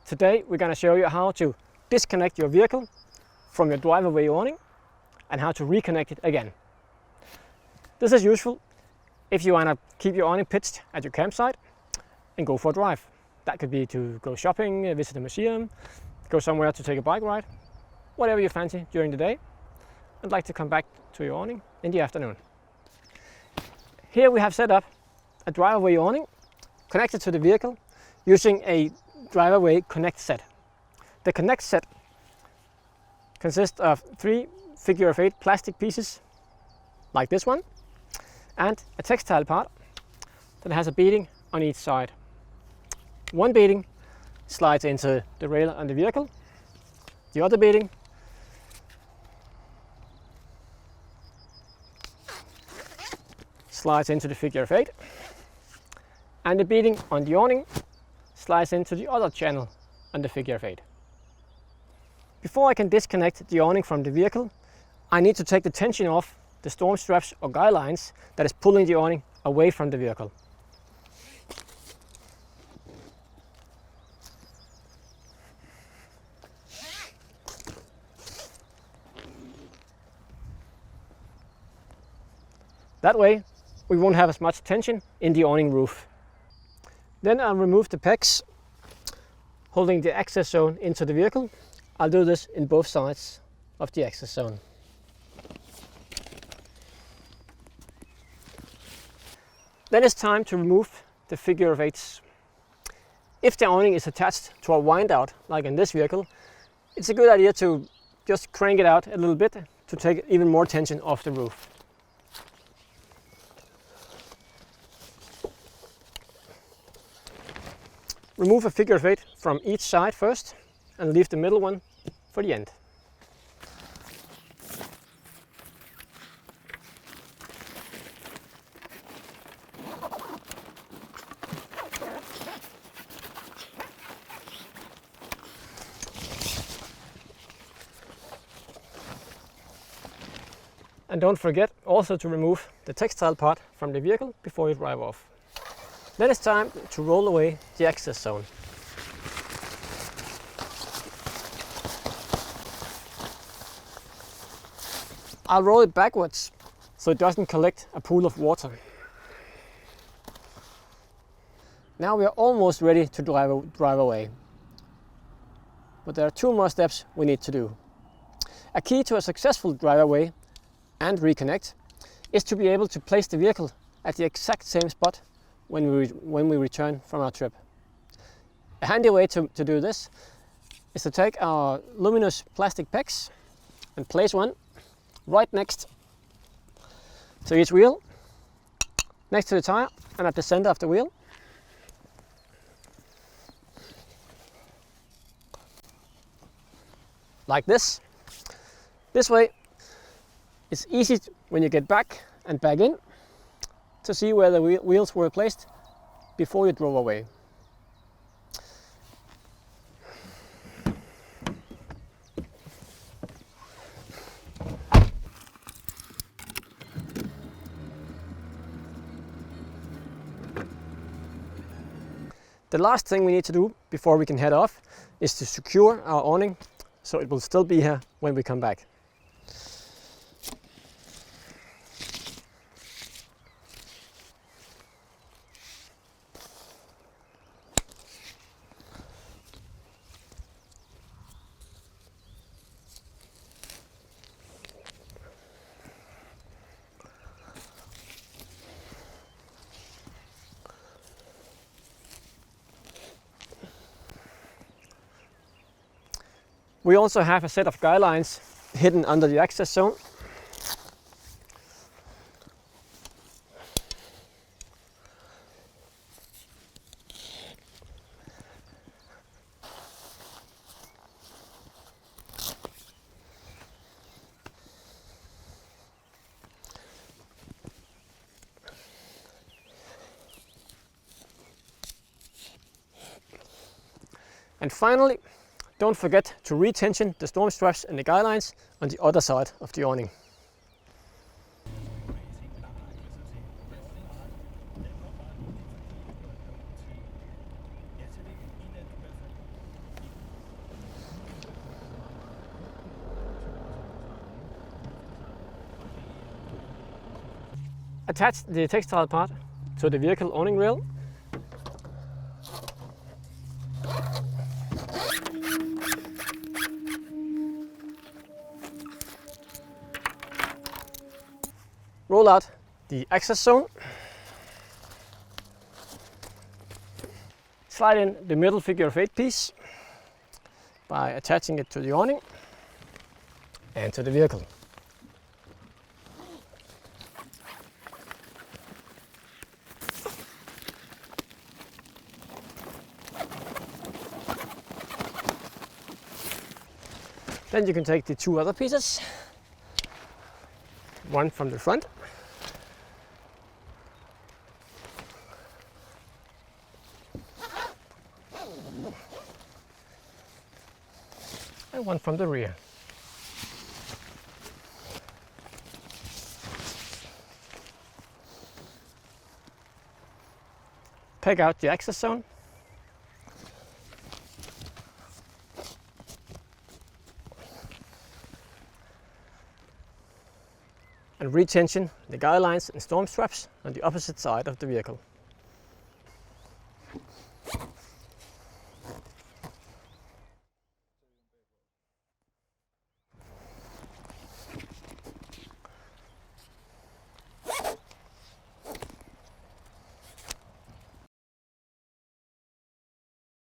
Today we're going to show you how to disconnect your vehicle from your driveway awning and how to reconnect it again. This is useful if you want to keep your awning pitched at your campsite and go for a drive. That could be to go shopping, visit a museum, go somewhere to take a bike ride, whatever you fancy during the day, and like to come back to your awning in the afternoon. Here we have set up a driveway awning connected to the vehicle using a Outwell Connect Set. The Connect Set consists of 3 figure-of-8 plastic pieces like this one and a textile part that has a beading on each side. One beading slides into the rail on the vehicle, the other beading slides into the figure-of-8, and the beading on the awning slides into the other channel on the figure-of-8. Before I can disconnect the awning from the vehicle, I need to take the tension off the storm straps or guy lines that is pulling the awning away from the vehicle. That way we won't have as much tension in the awning roof. Then I'll remove the pegs holding the access zone into the vehicle. I'll do this in both sides of the access zone. Then it's time to remove the figure-of-8s. If the awning is attached to a wind out, like in this vehicle, it's a good idea to just crank it out a little bit to take even more tension off the roof. Remove a figure-of-8 from each side first and leave the middle one for the end. And don't forget also to remove the textile part from the vehicle before you drive off. Then it's time to roll away the access zone. I'll roll it backwards so it doesn't collect a pool of water. Now we are almost ready to drive away. But there are 2 more steps we need to do. A key to a successful drive away and reconnect is to be able to place the vehicle at the exact same spot when we return from our trip. A handy way to do this is to take our luminous plastic pegs and place one right next to each wheel, next to the tire and at the center of the wheel. Like this. This way it's easy when you get back and back in to see where the wheels were placed before you drove away. The last thing we need to do before we can head off is to secure our awning so it will still be here when we come back. We also have a set of guy lines hidden under the access zone. And finally, don't forget to retension the storm straps and the guy lines on the other side of the awning. Attach the textile part to the vehicle awning rail. Roll out the access zone. Slide in the middle figure of 8 piece by attaching it to the awning and to the vehicle. Then you can take the 2 other pieces, one from the front and one from the rear. Peg out the access zone. And retension the guy lines and storm straps on the opposite side of the vehicle.